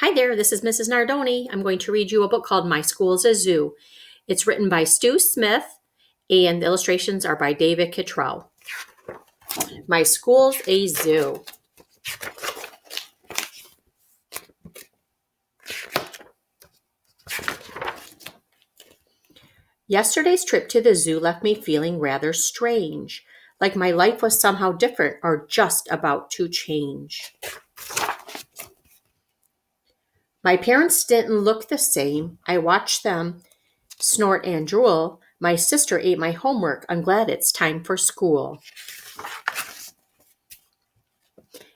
Hi there, this is Mrs. Nardone. I'm going to read you a book called My School's a Zoo. It's written by Stu Smith, and the illustrations are by David Kittrell. My School's a Zoo. Yesterday's trip to the zoo left me feeling rather strange, like my life was somehow different or just about to change. My parents didn't look the same. I watched them snort and drool. My sister ate my homework. I'm glad it's time for school.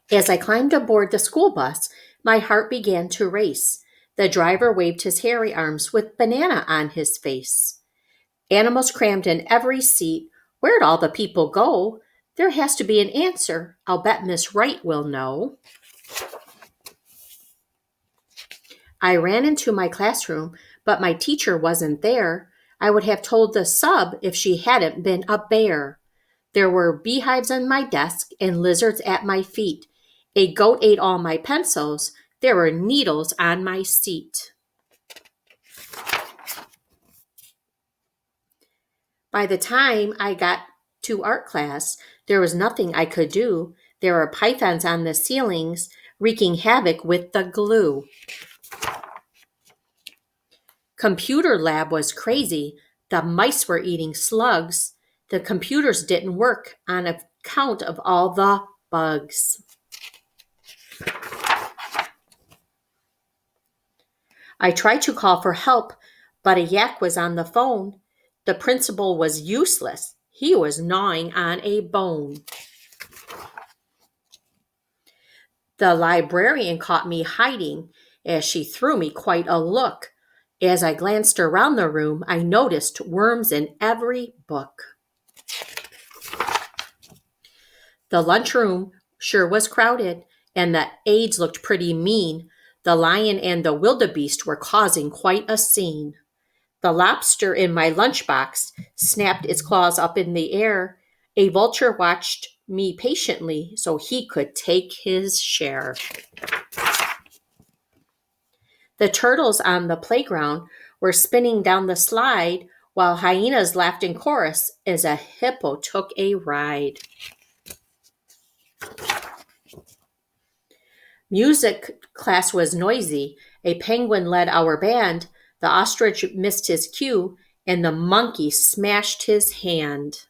As I climbed aboard the school bus, my heart began to race. The driver waved his hairy arms with banana on his face. Animals crammed in every seat. Where'd all the people go? There has to be an answer. I'll bet Miss Wright will know. I ran into my classroom, but my teacher wasn't there. I would have told the sub if she hadn't been a bear. There were beehives on my desk and lizards at my feet. A goat ate all my pencils. There were needles on my seat. By the time I got to art class, there was nothing I could do. There were pythons on the ceilings, wreaking havoc with the glue. Computer lab was crazy. The mice were eating slugs. The computers didn't work on account of all the bugs. I tried to call for help, but a yak was on the phone. The principal was useless. He was gnawing on a bone. The librarian caught me hiding as she threw me quite a look. As I glanced around the room, I noticed worms in every book. The lunchroom sure was crowded, and the aides looked pretty mean. The lion and the wildebeest were causing quite a scene. The lobster in my lunchbox snapped its claws up in the air. A vulture watched me patiently so he could take his share. The turtles on the playground were spinning down the slide while hyenas laughed in chorus as a hippo took a ride. Music class was noisy. A penguin led our band. The ostrich missed his cue, and the monkey smashed his hand.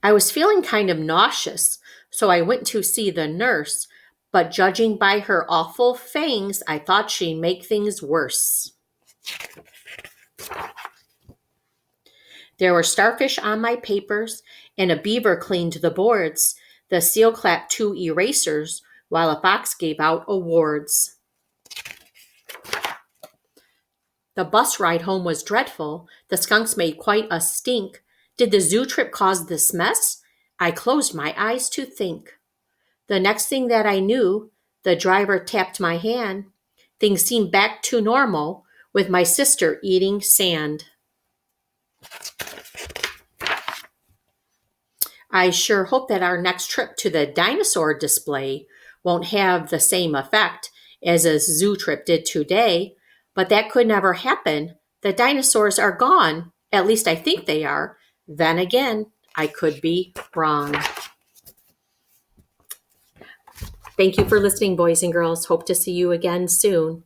I was feeling kind of nauseous, so I went to see the nurse, but judging by her awful fangs, I thought she'd make things worse. There were starfish on my papers, and a beaver cleaned the boards. The seal clapped 2 erasers, while a fox gave out awards. The bus ride home was dreadful. The skunks made quite a stink. Did the zoo trip cause this mess? I closed my eyes to think. The next thing that I knew, the driver tapped my hand. Things seemed back to normal with my sister eating sand. I sure hope that our next trip to the dinosaur display won't have the same effect as a zoo trip did today, but that could never happen. The dinosaurs are gone. At least I think they are. Then again, I could be wrong. Thank you for listening, boys and girls. Hope to see you again soon.